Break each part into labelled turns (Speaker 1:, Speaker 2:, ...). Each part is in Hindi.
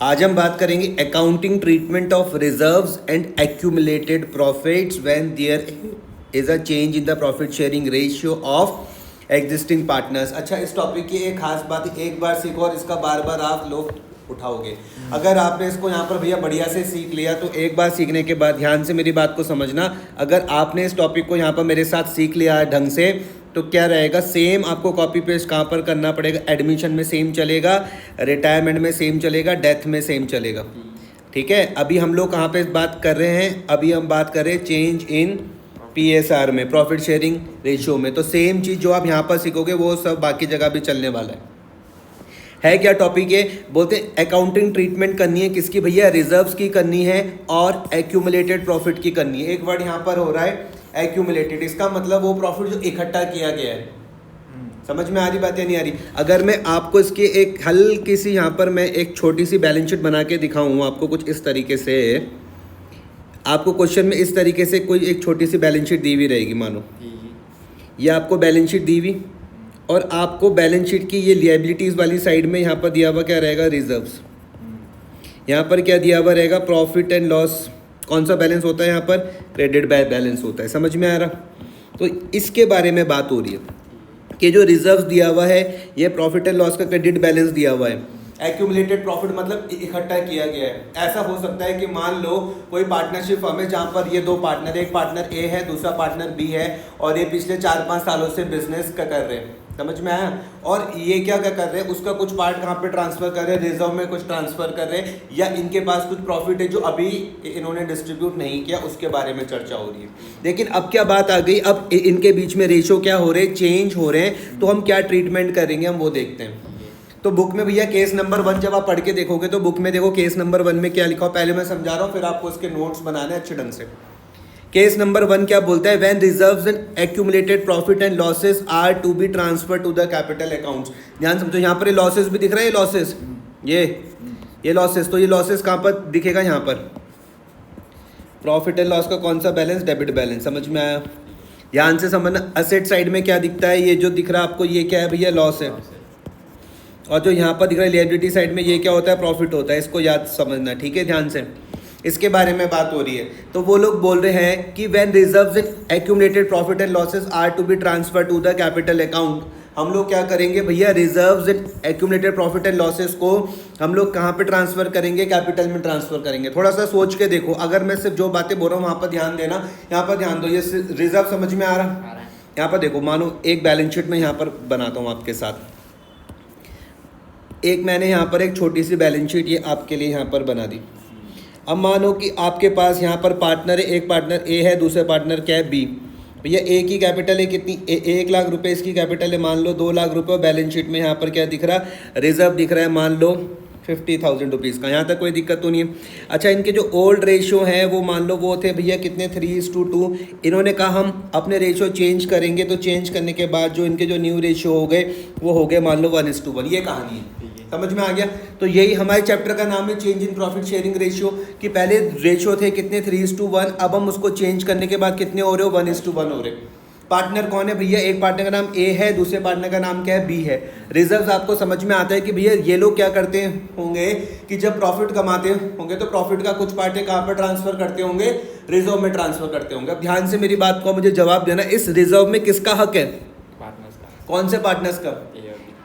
Speaker 1: आज हम बात करेंगे accounting treatment of reserves and accumulated profits when there is a change in the profit sharing ratio of existing partners. अच्छा, इस टॉपिक की एक खास बात है, एक बार सीखो और इसका बार बार आप लोग उठाओगे। अगर आपने इसको यहाँ पर भैया बढ़िया से सीख लिया तो एक बार सीखने के बाद ध्यान से मेरी बात को समझना, अगर आपने इस टॉपिक को यहाँ पर मेरे साथ सीख लिया ढंग से तो क्या रहेगा, सेम आपको कॉपी पेस्ट कहाँ पर करना पड़ेगा, एडमिशन में सेम चलेगा, रिटायरमेंट में सेम चलेगा, डेथ में सेम चलेगा। ठीक है, अभी हम लोग कहाँ पे बात कर रहे हैं, अभी हम बात कर रहे हैं चेंज इन PSR में, प्रॉफिट शेयरिंग रेशियो में। तो सेम चीज़ जो आप यहाँ पर सीखोगे वो सब बाकी जगह भी चलने वाला है क्या टॉपिक है, बोलते हैं अकाउंटिंग ट्रीटमेंट करनी है किसकी भैया, रिजर्व्स की करनी है और एक्यूमुलेटेड प्रॉफिट की करनी है। एक वर्ड यहाँ पर हो रहा है एक्यूमुलेटेड, इसका मतलब वो प्रॉफिट जो इकट्ठा किया गया है। समझ में आ रही बात या नहीं आ रही? अगर मैं आपको इसकी एक हल्की सी यहाँ पर मैं एक छोटी सी बैलेंस शीट बना के दिखाऊँ आपको कुछ इस तरीके से, आपको क्वेश्चन में इस तरीके से कोई एक छोटी सी बैलेंस शीट दी हुई रहेगी, मानो ये आपको बैलेंस शीट दी हुई और आपको बैलेंस शीट की ये लिएबिलिटीज़ वाली साइड में यहाँ पर दिया हुआ क्या रहेगा, रिजर्व्स। यहाँ पर क्या दिया हुआ रहेगा, प्रॉफिट एंड लॉस। कौन सा बैलेंस होता है यहाँ पर, क्रेडिट बैलेंस होता है। समझ में आ रहा? तो इसके बारे में बात हो रही है कि जो रिजर्व्स दिया हुआ है ये प्रॉफिट एंड लॉस का क्रेडिट बैलेंस दिया हुआ है। एक्यूमुलेटेड प्रॉफिट मतलब इकट्ठा किया गया है। ऐसा हो सकता है कि मान लो कोई पार्टनरशिप फर्म है जहाँ पर ये दो पार्टनर, एक पार्टनर ए है दूसरा पार्टनर बी है और ये पिछले 4-5 सालों से बिजनेस कर रहे हैं। समझ में आया? और ये क्या कर रहे हैं, उसका कुछ पार्ट कहाँ पे ट्रांसफर कर रहे हैं, रिजर्व में कुछ ट्रांसफर कर रहे हैं, या इनके पास कुछ प्रॉफिट है जो अभी इन्होंने डिस्ट्रीब्यूट नहीं किया, उसके बारे में चर्चा हो रही है। लेकिन अब क्या बात आ गई, अब इनके बीच में रेशो क्या हो रहे हैं, चेंज हो रहे हैं, तो हम क्या ट्रीटमेंट करेंगे हम वो देखते हैं। तो बुक में भैया केस नंबर 1 जब आप पढ़ के देखोगे तो बुक में देखो केस नंबर 1 में क्या लिखा हो, पहले मैं समझा रहा हूँ फिर आपको उसके नोट्स बनाने अच्छे ढंग से। केस नंबर 1 क्या बोलता है, when reserves and accumulated profit and losses are to be transfer to the capital accounts. ध्यान समझो, यहाँ पर लॉसेस भी दिख रहा है, लॉसेस ये लॉसेस, तो ये लॉसेस कहाँ पर दिखेगा, यहाँ पर प्रॉफिट एंड लॉस का कौन सा बैलेंस, डेबिट बैलेंस। समझ में आया? ध्यान से समझना, असेट साइड में क्या दिखता है, ये जो दिख रहा है आपको ये क्या है भैया, लॉस है, और जो यहाँ पर दिख रहा है लिएबिलिटी साइड में ये क्या होता है, प्रॉफिट होता है। इसको याद समझना, ठीक है, ध्यान से इसके बारे में बात हो रही है। तो वो लोग बोल रहे हैं कि when reserves and accumulated profit and losses are to be transfer to the capital account, हम लोग क्या करेंगे भैया, reserves and accumulated profit and losses को हम लोग कहाँ पे ट्रांसफर करेंगे, कैपिटल में ट्रांसफर करेंगे। थोड़ा सा सोच के देखो, अगर मैं सिर्फ जो बातें बोल रहा हूँ वहाँ पर ध्यान देना, यहाँ पर ध्यान दो। ये रिजर्व समझ में आ रहा? यहाँ पर देखो, मानो एक बैलेंस शीट में यहाँ पर बनाता हूँ आपके साथ, एक मैंने यहाँ पर एक छोटी सी बैलेंस शीट ये आपके लिए यहाँ पर बना दी। अब मानो कि आपके पास यहाँ पर पार्टनर है, एक पार्टनर ए है, दूसरे पार्टनर क्या है, बी। भैया ए की कैपिटल है कितनी, 1 लाख रुपए इसकी कैपिटल है, मान लो 2 लाख रुपए। बैलेंस शीट में यहाँ पर क्या दिख रहा, रिजर्व दिख रहा है मान लो 50,000 रुपीज़ का। यहाँ तक कोई दिक्कत तो नहीं है। अच्छा, इनके जो ओल्ड रेशियो हैं वो मान लो वो थे भैया कितने, 3:2। इन्होंने कहा हम अपने रेशियो चेंज करेंगे, तो चेंज करने के बाद जो इनके जो न्यू रेशियो हो गए वो हो गए मान लो 1:1। ये कहानी है, समझ में आ गया? तो यही हमारे चैप्टर का नाम है, change in profit sharing ratio. कि पहले रेशियो थे कितने, 3:1, अब हम उसको चेंज करने के बाद कितने हो रहे हो, 1:1 हो रहे। पार्टनर कौन है भैया, एक पार्टनर का नाम ए है, दूसरे पार्टनर का नाम क्या है, बी है। रिजर्व्स आपको समझ में आता है कि भैया ये लोग क्या करते होंगे कि जब प्रॉफिट कमाते होंगे तो प्रॉफिट का कुछ पार्ट है कहाँ पर ट्रांसफर करते होंगे, रिजर्व में ट्रांसफर करते होंगे। अब ध्यान से मेरी बात को मुझे जवाब देना, इस रिजर्व में किसका हक है,
Speaker 2: पार्टनर्स का।
Speaker 1: कौन से पार्टनर्स का,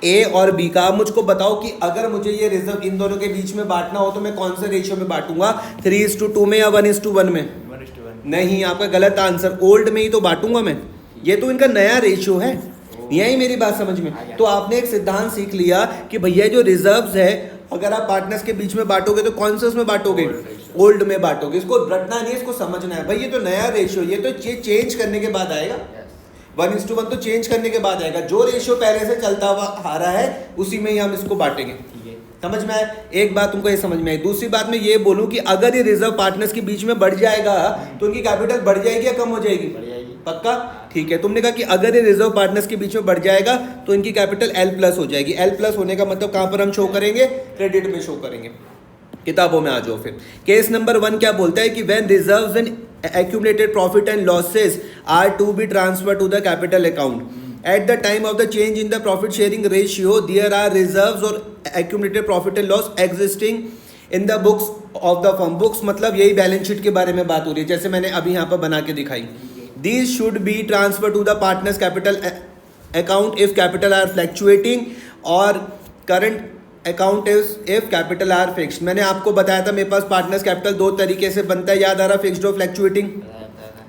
Speaker 1: ए और बी का। आप मुझको बताओ कि अगर मुझे ये रिजर्व इन दोनों के बीच में बांटना हो तो मैं कौन से रेशियो में बांटूंगा, 3:2 में या 1:1 में?
Speaker 2: 1:1।
Speaker 1: नहीं, आपका गलत आंसर, ओल्ड में ही तो बांटूंगा मैं। ये तो इनका नया रेशियो है, यही मेरी बात समझ में। तो आपने एक सिद्धांत सीख लिया कि भैया जो रिजर्व्स है अगर आप पार्टनर्स के बीच में बांटोगे तो कौन से उसमें बांटोगे, ओल्ड में बांटोगे। इसको रटना नहीं, इसको समझना है भाई, ये तो नया रेशियो, ये तो चेंज करने के बाद आएगा। 1:1 तो चेंज करने के बाद आएगा, जो रेशियो पहले से चलता हुआ आ रहा है उसी में ही हम इसको बांटेंगे। समझ में आया? एक बात तुमको ये समझ में आई। दूसरी बात मैं ये बोलूं कि अगर ये रिजर्व पार्टनर्स के बीच में बढ़ जाएगा तो उनकी कैपिटल बढ़ जाएगी या कम हो जाएगी,
Speaker 2: बढ़ जाएगी।
Speaker 1: पक्का? ठीक है, तुमने कहा कि अगर ये रिजर्व पार्टनर्स के बीच में बढ़ जाएगा तो इनकी कैपिटल L+ हो जाएगी। L+ होने का मतलब कहां पर हम शो करेंगे, क्रेडिट में शो करेंगे। किताबों में आ जाओ फिर। केस नंबर 1 क्या बोलता है कि when reserves and accumulated profit and losses are to be transferred to the capital account. At the time of the change in the profit sharing ratio, there are reserves or accumulated profit and loss existing in the books of the firm. Books मतलब यही बैलेंस शीट के बारे में बात हो रही है, जैसे मैंने अभी यहाँ पर बना के दिखाई। These should be transfer to the partners capital account if capital are fluctuating और current account if capital are fixed. मैंने आपको बताया था मेरे पास पार्टनर्स कैपिटल दो तरीके से बनता है, याद आ रहा, फिक्स्ड और फ्लैक्चुएटिंग।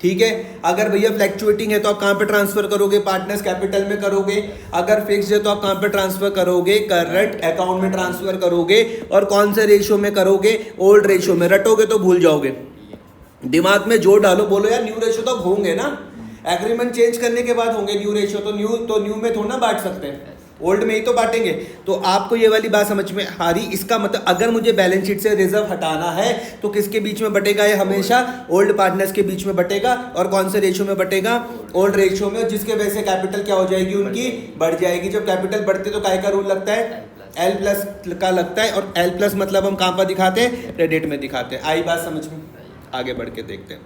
Speaker 1: ठीक है, अगर भैया फ्लैक्चुएटिंग है तो आप कहाँ पे ट्रांसफर करोगे? पार्टनर्स कैपिटल में करोगे। अगर फिक्स्ड है तो आप कहाँ पे ट्रांसफर करोगे? करंट अकाउंट में ट्रांसफर करोगे। और कौन से रेशियो में करोगे? ओल्ड रेशियो में। रटोगे तो भूल जाओगे, दिमाग में जोर डालो, बोलो यार न्यू रेशियो तो होंगे ना, एग्रीमेंट चेंज करने के बाद होंगे न्यू रेशियो, तो न्यू में थोड़ा ना बांट सकते हैं, ओल्ड में ही तो बांटेंगे। तो आपको ये वाली बात समझ में आ रही? इसका मतलब अगर मुझे बैलेंस शीट से रिजर्व हटाना है तो किसके बीच में बटेगा? ये हमेशा ओल्ड पार्टनर्स के बीच में बटेगा। और कौन से रेशियो में बटेगा? ओल्ड रेशियो में, जिसके वजह से कैपिटल क्या हो जाएगी? उनकी बढ़ जाएगी। जब कैपिटल बढ़ती है तो काय का रूल लगता है? एल प्लस का लगता है। और एल प्लस मतलब हम कहाँ पर दिखाते हैं? क्रेडिट में दिखाते हैं। आई बात समझ में? आगे बढ़ के देखते हैं।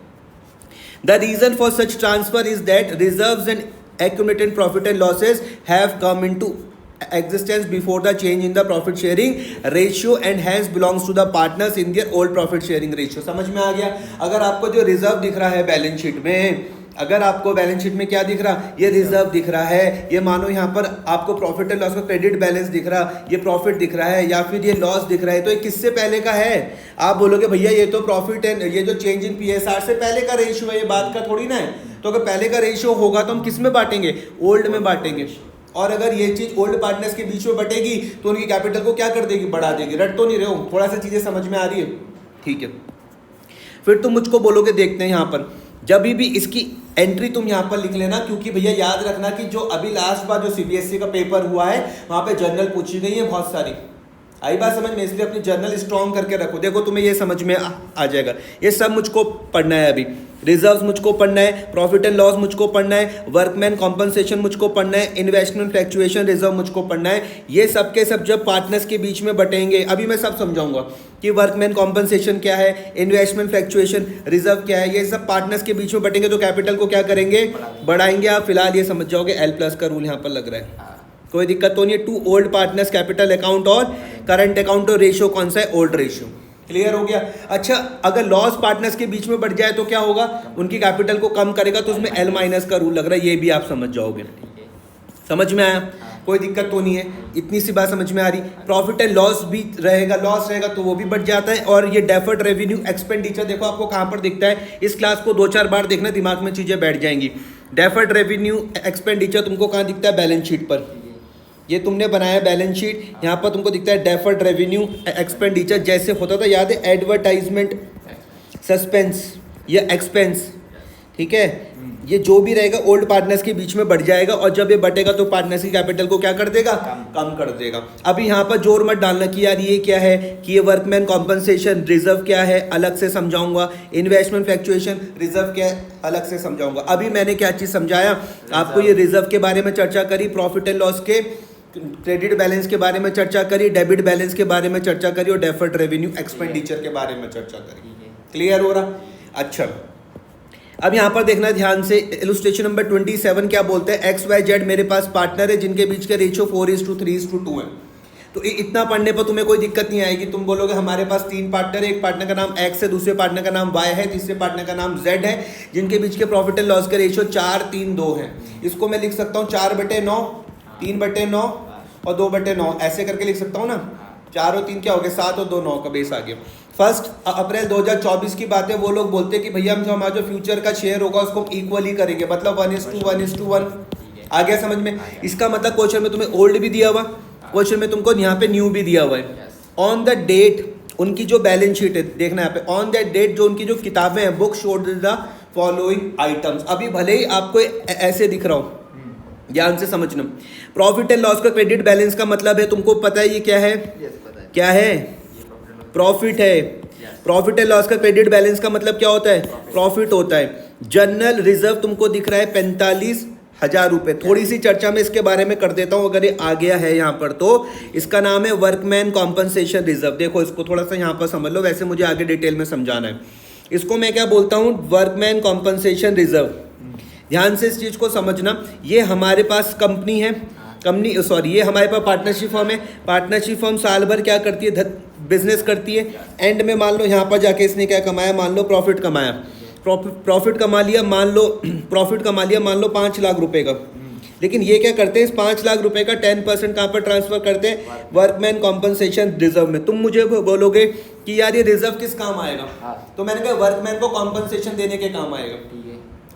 Speaker 1: The reason for such transfer is that reserves and accumulated profit and losses have come into existence before the change in the profit sharing ratio and hence belongs to the partners in their old profit sharing ratio। समझ में आ गया? अगर आपको जो रिजर्व दिख रहा है बैलेंस शीट में, अगर आपको बैलेंस शीट में क्या दिख रहा? ये रिजर्व दिख रहा है। ये मानो यहाँ पर आपको प्रॉफिट एंड लॉस का क्रेडिट बैलेंस दिख रहा, ये प्रॉफिट दिख रहा है या फिर ये लॉस दिख रहा है, तो ये किससे पहले का है? आप बोलोगे भैया ये तो प्रॉफिट एंड ये जो चेंज इन पीएसआर से पहले का रेशियो है, ये बात का थोड़ी ना है। तो अगर पहले का रेशियो होगा तो हम किस में बांटेंगे? ओल्ड में बांटेंगे। और अगर ये चीज ओल्ड पार्टनर्स के बीच में बटेगी तो उनकी कैपिटल को क्या कर देगी? बढ़ा देगी। रट तो नहीं रहे हो? थोड़ा सा चीजें समझ में आ रही है? ठीक है, फिर तुम मुझको बोलोगे, देखते हैं यहाँ पर, जब भी इसकी एंट्री तुम यहाँ पर लिख लेना, क्योंकि भैया याद रखना कि जो अभी लास्ट बार जो सीबीएसई का पेपर हुआ है वहां पे जर्नल पूछी गई है बहुत सारी। आई बात समझ में? इसलिए अपनी जर्नल स्ट्रॉन्ग करके रखो। देखो तुम्हें ये समझ में आ जाएगा। ये सब मुझको पढ़ना है अभी। रिजर्व्स मुझको पढ़ना है, प्रॉफिट एंड लॉस मुझको पढ़ना है, वर्कमैन कॉम्पनसेशन मुझको पढ़ना है, इन्वेस्टमेंट फ्लैक्चुएशन रिजर्व मुझको पढ़ना है। ये सब के सब जब पार्टनर्स के बीच में बटेंगे, अभी मैं सब समझाऊंगा कि वर्कमैन कॉम्पनसेशन क्या है, इन्वेस्टमेंट फ्लैक्चुएशन रिजर्व क्या है। ये सब पार्टनर्स के बीच में बटेंगे तो कैपिटल को क्या करेंगे? बढ़ाएंगे। आप फिलहाल ये समझ जाओगे एल प्लस का रूल यहाँ पर लग रहा है, कोई दिक्कत तो नहीं है। To old partners capital account और करंट अकाउंट और रेशियो कौन सा है? Old ratio. क्लियर हो गया? अच्छा, अगर लॉस पार्टनर्स के बीच में बढ़ जाए तो क्या होगा? उनकी कैपिटल को कम करेगा, तो उसमें एल माइनस का रूल लग रहा है, ये भी आप समझ जाओगे। समझ में आया? कोई दिक्कत तो नहीं है? इतनी सी बात समझ में आ रही? प्रॉफिट एंड लॉस भी रहेगा, लॉस रहेगा तो वो भी बढ़ जाता है। और ये डेफर्ड रेवेन्यू एक्सपेंडिचर देखो आपको कहाँ पर दिखता है? इस क्लास को 2-4 बार देखना, दिमाग में चीजें बैठ जाएंगी। डेफर्ड रेवेन्यू एक्सपेंडिचर तुमको कहाँ दिखता है? बैलेंस शीट पर। ये तुमने बनाया बैलेंस शीट, यहाँ पर तुमको दिखता है डेफर्ड रेवेन्यू एक्सपेंडिचर। जैसे होता था, याद है, एडवर्टाइजमेंट सस्पेंस या एक्सपेंस। ठीक है, ये जो भी रहेगा ओल्ड पार्टनर्स के बीच में बढ़ जाएगा, और जब ये बढ़ेगा तो पार्टनर्स की कैपिटल को क्या कर देगा? कम कर देगा। अभी यहाँ पर जोर मत डालना कि यार ये क्या है, कि ये वर्कमैन कॉम्पनसेशन रिजर्व क्या है, अलग से समझाऊंगा। इन्वेस्टमेंट फ्लैक्चुएशन रिजर्व क्या है, अलग से समझाऊंगा। अभी मैंने क्या चीज़ समझाया आपको? ये रिजर्व के बारे में चर्चा करी, प्रॉफिट एंड लॉस के क्रेडिट बैलेंस के बारे में चर्चा करी, डेबिट बैलेंस के बारे में चर्चा करी, और डेफर्ड रेवेन्यू एक्सपेंडिचर के बारे में चर्चा करी। क्लियर हो रहा? अच्छा, अब यहाँ पर देखना ध्यान से, इलस्ट्रेशन नंबर 27 क्या बोलते हैं? एक्स वाई जेड मेरे पास पार्टनर है जिनके बीच के रेशियो 4:3:2 है। तो इतना पढ़ने पर तुम्हें कोई दिक्कत नहीं आएगी। तुम बोलोगे हमारे पास 3 पार्टनर है, एक पार्टनर का नाम एक्स है, दूसरे पार्टनर का नाम वाई है, तीसरे पार्टनर का नाम जेड है, जिनके बीच के प्रॉफिट एंड लॉस के रेशियो 4:3:2 है। इसको मैं लिख सकता हूँ 4/9, 3/9 और 2/9, ऐसे करके लिख सकता हूँ ना। 4 और 3 क्या हो गया? 7 और 2 9 का बेस आ गया। 1 अप्रैल 2024 की बात है। वो लोग बोलते हैं कि भैया हम जो हमारा जो फ्यूचर का शेयर होगा उसको इक्वली करेंगे, मतलब 1:1:1 आ गया समझ में? इसका मतलब क्वेश्चन में तुम्हें ओल्ड भी दिया हुआ, क्वेश्चन में तुमको यहाँ पे न्यू भी दिया हुआ है। ऑन द डेट उनकी जो बैलेंस शीट है, देखना यहाँ पे, ऑन दैट डेट जो उनकी जो किताबें हैं, book showed the following items. अभी भले ही आपको ऐसे दिख रहा हो, ध्यान से समझना। प्रॉफिट एंड लॉस का क्रेडिट बैलेंस का मतलब है, तुमको पता है ये क्या है? क्या है? प्रॉफिट है। प्रॉफिट एंड लॉस का क्रेडिट बैलेंस का मतलब क्या होता है? प्रॉफिट होता है। जनरल रिजर्व तुमको दिख रहा है 45,000 रुपए। थोड़ी सी चर्चा में इसके बारे में कर देता हूं, अगर ये आ गया है यहाँ पर तो। इसका नाम है वर्कमैन कॉम्पनसेशन रिजर्व। देखो इसको थोड़ा सा यहाँ पर समझ लो, वैसे मुझे आगे डिटेल में समझाना है। इसको मैं क्या बोलता हूँ? Workman compensation reserve. ध्यान से इस चीज को समझना। ये हमारे पास कंपनी है, ये हमारे पास पार्टनरशिप फर्म है। पार्टनरशिप फर्म साल भर क्या करती है? बिजनेस करती है। एंड में मान लो यहाँ पर जाके इसने क्या कमाया, मान लो प्रॉफिट कमाया, प्रॉफिट कमा लिया, मान लो प्रॉफिट कमा लिया मान लो 5 लाख रुपए का। लेकिन ये क्या करते हैं, इस 5 लाख रुपए का 10% कहाँ पर ट्रांसफर करते हैं, वर्कमैन कॉम्पनसेशन रिजर्व में। तुम मुझे बोलोगे कि यार ये रिजर्व किस काम आएगा, तो मैंने कहा वर्कमैन को कॉम्पनसेशन देने के काम आएगा।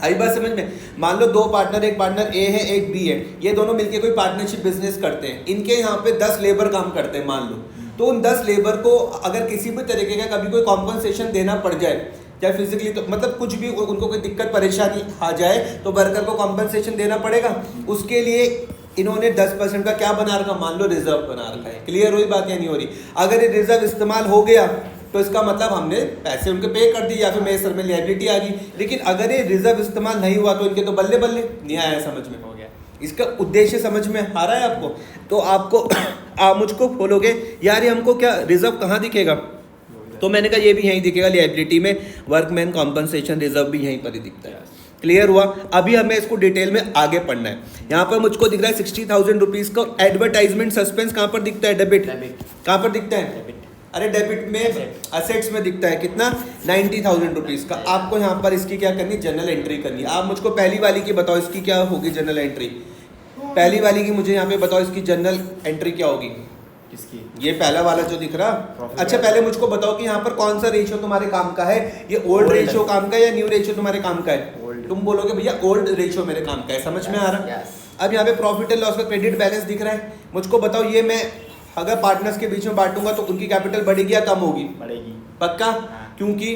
Speaker 1: आई बात समझ में। मान लो 2 पार्टनर, एक पार्टनर ए है एक बी है, ये दोनों मिलके कोई पार्टनरशिप बिजनेस करते हैं, इनके यहाँ पे 10 लेबर काम करते हैं मान लो। तो उन 10 लेबर को अगर किसी भी तरीके का कभी कोई कॉम्पनसेशन देना पड़ जाए, चाहे फिजिकली, तो मतलब कुछ भी उनको कोई दिक्कत परेशानी आ जाए तो वर्कर को कॉम्पनसेशन देना पड़ेगा। उसके लिए इन्होंने 10% का क्या बना रखा, मान लो रिजर्व बना रखा है। क्लियर हुई बात या नहीं हो रही? अगर ये रिजर्व इस्तेमाल हो गया तो इसका मतलब हमने पैसे उनके पे कर दिए या फिर मेरे सर में लायबिलिटी आ गई। लेकिन अगर ये रिजर्व इस्तेमाल नहीं हुआ तो इनके तो बल्ले बल्ले। नहीं आया समझ में? हो गया। इसका उद्देश्य समझ में आ रहा है आपको? तो आपको आप मुझको बोलोगे यार ये हमको क्या रिजर्व कहाँ दिखेगा, तो मैंने कहा ये भी यहीं दिखेगा, लायबिलिटी में वर्कमैन कॉम्पनसेशन रिजर्व भी यहीं पर ही दिखता है। क्लियर हुआ? अभी हमें इसको डिटेल में आगे पढ़ना है। यहाँ पर मुझको दिख रहा है 60,000 रुपीज का एडवर्टाइजमेंट सस्पेंस। कहाँ पर दिखता है? डेबिट। कहाँ पर दिखता है? अरे डेबिट में असेट्स में दिखता है। कितना? 90,000 रुपीज का। आपको यहाँ पर इसकी क्या करनी, जनरल एंट्री करनी है। आप मुझको पहली वाली की बताओ, इसकी क्या होगी जनरल एंट्री? पहली वाली की मुझे यहाँ पे बताओ, इसकी जनरल एंट्री क्या होगी?
Speaker 2: किसकी?
Speaker 1: ये पहला वाला जो दिख रहा। अच्छा पहले मुझको बताओ कि यहाँ पर कौन सा रेशियो तुम्हारे काम का है, ये ओल्ड रेशियो काम का है या न्यू रेशियो तुम्हारे काम का है? तुम बोलोगे भैया ओल्ड रेशियो मेरे काम का है। समझ में आ रहा? अब यहाँ पे प्रॉफिट एंड लॉस का क्रेडिट बैलेंस दिख रहा है। मुझको बताओ ये मैं अगर पार्टनर्स के बीच में बांटूंगा तो उनकी कैपिटल बढ़ेगी या कम होगी?
Speaker 2: बढ़ेगी।
Speaker 1: पक्का? क्योंकि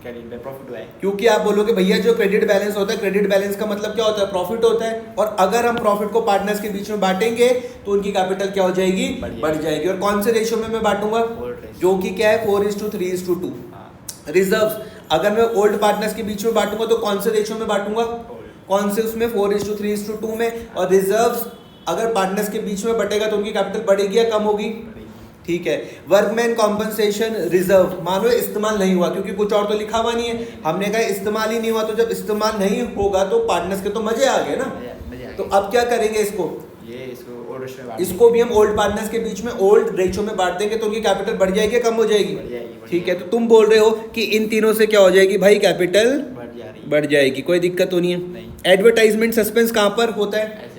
Speaker 2: प्रॉफिट हुआ है।
Speaker 1: क्योंकि आप बोलोगे भैया जो क्रेडिट बैलेंस होता है, क्रेडिट बैलेंस का मतलब क्या होता है? प्रॉफिट होता है। और अगर हम प्रॉफिट को पार्टनर्स के बीच में बांटेंगे तो उनकी कैपिटल क्या हो जाएगी? बढ़ जाएगी। और कौन से रेशियो में मैं बांटूंगा? जो कि क्या है? 4:3:2। रिजर्व्स अगर मैं ओल्ड पार्टनर्स के बीच में बांटूंगा तो कौन से रेशियो में बांटूंगा? कौन से? उसमें 4:3:2 में। और रिजर्व्स अगर पार्टनर्स के बीच में बटेगा तो उनकी कैपिटल बढ़ेगी या कम होगी? ठीक है। वर्कमैन कॉम्पनसेशन रिजर्व मान लो इस्तेमाल नहीं हुआ, क्योंकि कुछ और तो लिखा हुआ नहीं है। हमने कहा इस्तेमाल ही नहीं हुआ, तो जब इस्तेमाल नहीं होगा तो पार्टनर्स के तो मजे आ गए ना। तो अब क्या करेंगे इसको? इसको भी हम ओल्ड पार्टनर्स के बीच में ओल्ड रेशियो में बांट देंगे तो उनकी कैपिटल बढ़ जाएगी, कम हो जाएगी? ठीक है। तो तुम बोल रहे हो कि इन तीनों से क्या हो जाएगी भाई? कैपिटल बढ़ जाएगी। कोई दिक्कत तो नहीं है। एडवर्टाइजमेंट सस्पेंस कहाँ पर होता है?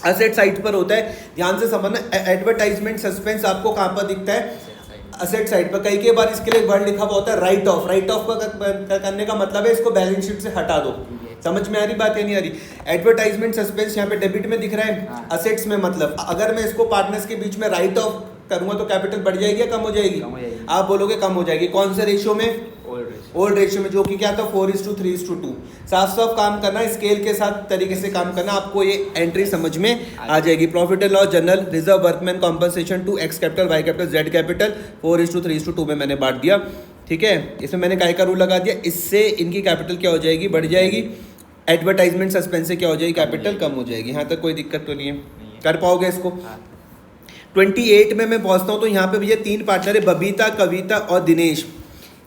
Speaker 1: असेट साइड पर होता है। ध्यान से समझना, एडवर्टाइजमेंट सस्पेंस आपको कहाँ पर दिखता है? असेट साइड पर। कई बार इसके लिए वर्ड लिखा हुआ होता है राइट ऑफ। राइट ऑफ का करने का मतलब है इसको बैलेंस शीट से हटा दो। समझ में आ रही बात या नहीं आ रही? एडवर्टाइजमेंट सस्पेंस यहाँ पे डेबिट में दिख रहा है, असेट्स में। मतलब अगर मैं इसको पार्टनर्स के बीच में राइट ऑफ करूंगा तो कैपिटल बढ़ जाएगी या कम हो जाएगी? आप बोलोगे कम हो जाएगी। कौन से रेशियो में? ओल्ड रेशियो में, जो कि क्या था? 4:3:2। साफ साफ काम करना, स्केल के साथ तरीके से काम करना, आपको ये एंट्री समझ में आ जाएगी। Profit and loss general reserve workman compensation to X capital Y capital Z capital 4:3:2 में मैंने बांट दिया। ठीक है। इसमें मैंने काय का रूल लगा दिया, इससे इनकी कैपिटल क्या हो जाएगी? बढ़ जाएगी। एडवर्टाइजमेंट सस्पेंस से क्या हो जाएगी? कैपिटल कम हो जाएगी। यहाँ तक कोई दिक्कत तो नहीं है? कर पाओगे इसको? 28 में मैं पहुँचता हूँ। तो यहाँ पे भैया 3 पार्टनर है, बबीता, कविता और दिनेश।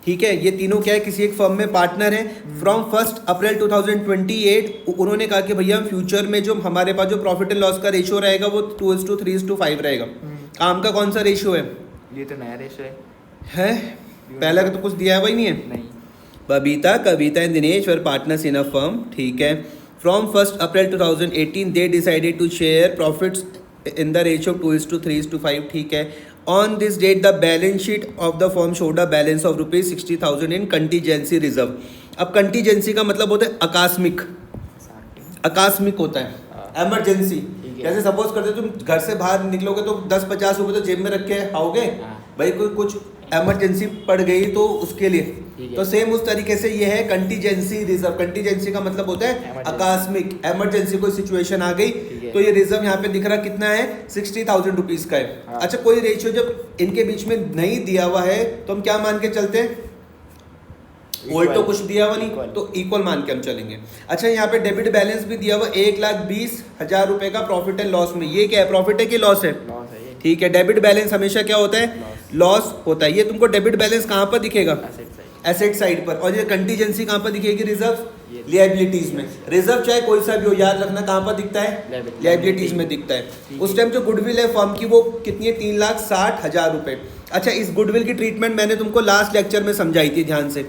Speaker 1: ठीक है। ये तीनों क्या है? किसी एक फर्म में पार्टनर हैं। फ्रॉम 1 अप्रैल 2028 उन्होंने कहा कि भैया हम फ्यूचर में जो हमारे पास जो प्रॉफिट एंड लॉस का रेशियो रहेगा वो 2:3:5 रहेगा। काम का कौन सा रेशियो है?
Speaker 2: ये तो नया रेशियो
Speaker 1: है। पहला का तो कुछ दिया है वही नहीं है? नहीं। Babita, Kavita and Dinesh were partners in a firm. ठीक है। From 1 April 2018 they decided to share profits in the ratio 2:3:5। ठीक है। On this date, the balance sheet of the firm showed a balance of rupees 60,000 in contingency reserve. अब कंटीजेंसी का मतलब होता है आकस्मिक। आकस्मिक होता है इमरजेंसी। जैसे सपोज करते तुम घर से बाहर निकलोगे तो 10-50 रुपए तो जेब में रख के आओगे भाई, कोई कुछ इमरजेंसी पड़ गई तो उसके लिए। तो सेम उस तरीके से ये है कंटीजेंसी रिजर्व। कंटीजेंसी का मतलब होता है आकस्मिक, इमरजेंसी, कोई सिचुएशन आ गई तो ये रिजर्व यहाँ पे दिख रहा कितना है? 60,000 रुपीज का है। अच्छा कोई रेशियो जब इनके बीच में नहीं दिया हुआ है तो हम क्या मान के चलते हैं? ओल्ड तो कुछ दिया हुआ नहीं, तो इक्वल मान के हम चलेंगे। अच्छा यहाँ पे डेबिट बैलेंस भी दिया हुआ 1,20,000 रुपए का प्रॉफिट एंड लॉस में। ये क्या है? प्रॉफिट है कि लॉस है? ठीक है। डेबिट बैलेंस हमेशा क्या होता है? लॉस होता है। ये तुमको डेबिट बैलेंस कहाँ पर दिखेगा? एसेट साइड पर। और ये कंटीजेंसी कहाँ पर दिखेगी? रिजर्व लायबिलिटीज में। रिजर्व चाहे कोई सा भी हो, याद रखना कहाँ पर दिखता है? लायबिलिटीज में दिखता है। उस टाइम जो गुडविल है फर्म की वो कितनी है? 3,60,000 रुपए। अच्छा, इस गुडविल की ट्रीटमेंट मैंने तुमको लास्ट लेक्चर में समझाई थी, ध्यान से।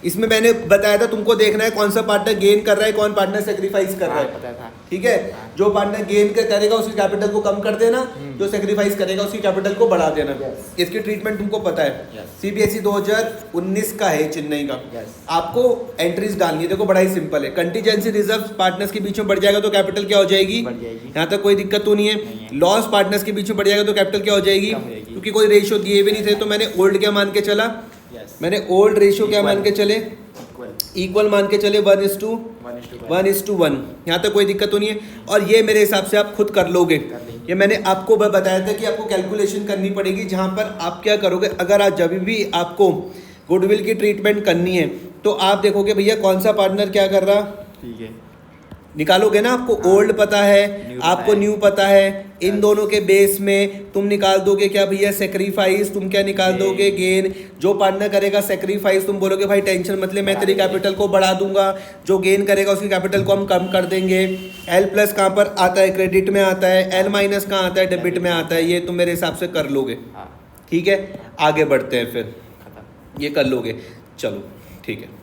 Speaker 1: इसमें मैंने बताया था तुमको देखना है कौन सा पार्टनर गेन कर रहा है, कौन पार्टनर सेक्रीफाइस कर रहा
Speaker 2: हाँ,
Speaker 1: है।
Speaker 2: पता था।
Speaker 1: ठीक है, जो पार्टनर गेन करेगा उसकी कैपिटल को कम कर देना, जो सेक्रीफाइस करेगा उसकी कैपिटल को बढ़ा देना।
Speaker 2: Yes.
Speaker 1: इसकी ट्रीटमेंट तुमको पता है।
Speaker 2: Yes.
Speaker 1: सीबीएसई 2019 का है, चेन्नई का।
Speaker 2: Yes.
Speaker 1: आपको एंट्रीज डालनी है, देखो बड़ा ही सिंपल है। कंटीजेंसी रिजर्व पार्टनर्स के बीच में बढ़ जाएगा तो कैपिटल क्या हो जाएगी?
Speaker 2: बढ़ जाएगी।
Speaker 1: यहाँ तक कोई दिक्कत तो नहीं
Speaker 2: नहीं
Speaker 1: है।
Speaker 2: है।
Speaker 1: लॉस पार्टनर्स के बीच में बढ़ जाएगा तो कैपिटल क्या हो जाएगी?
Speaker 2: कम हो जाएगी।
Speaker 1: क्योंकि कोई रेशियो दिए हुए नहीं थे, तो मैंने ओल्ड क्या मान के चला?
Speaker 2: Yes.
Speaker 1: मैंने ओल्ड रेशियो क्या
Speaker 2: Equal.
Speaker 1: मान के चले?
Speaker 2: Equal.
Speaker 1: इक्वल मान के चले 1:1 यहाँ तक कोई दिक्कत तो नहीं है। और ये मेरे हिसाब से आप खुद कर लोगे।
Speaker 2: कर लेंगे।
Speaker 1: ये मैंने आपको बताया था कि आपको कैलकुलेशन करनी पड़ेगी, जहाँ पर आप क्या करोगे, अगर आज जब भी आपको गुडविल की ट्रीटमेंट करनी है तो आप देखोगे भैया कौन सा पार्टनर क्या कर रहा,
Speaker 2: ठीक है।
Speaker 1: निकालोगे ना। आपको
Speaker 2: हाँ।
Speaker 1: ओल्ड पता है,
Speaker 2: New
Speaker 1: आपको
Speaker 2: पता है।
Speaker 1: न्यू पता है। इन दोनों के बेस में तुम निकाल दोगे क्या भैया? सेक्रीफाइस। तुम क्या निकाल
Speaker 2: Gain.
Speaker 1: दोगे? गेन। जो पार्टनर करेगा सेक्रीफाइस, तुम बोलोगे भाई टेंशन मत ले, मैं
Speaker 2: बढ़ा
Speaker 1: तेरी
Speaker 2: देंगे।
Speaker 1: कैपिटल को बढ़ा दूंगा। जो गेन करेगा उसकी कैपिटल को हम कम कर देंगे। एल प्लस कहाँ पर आता है? क्रेडिट में आता है। एल माइनस कहाँ आता है? डेबिट में आता है। ये तुम मेरे हिसाब से कर लोगे।
Speaker 2: हाँ,
Speaker 1: ठीक है, आगे बढ़ते हैं फिर।
Speaker 2: खत्म।
Speaker 1: ये कर लोगे, चलो ठीक है।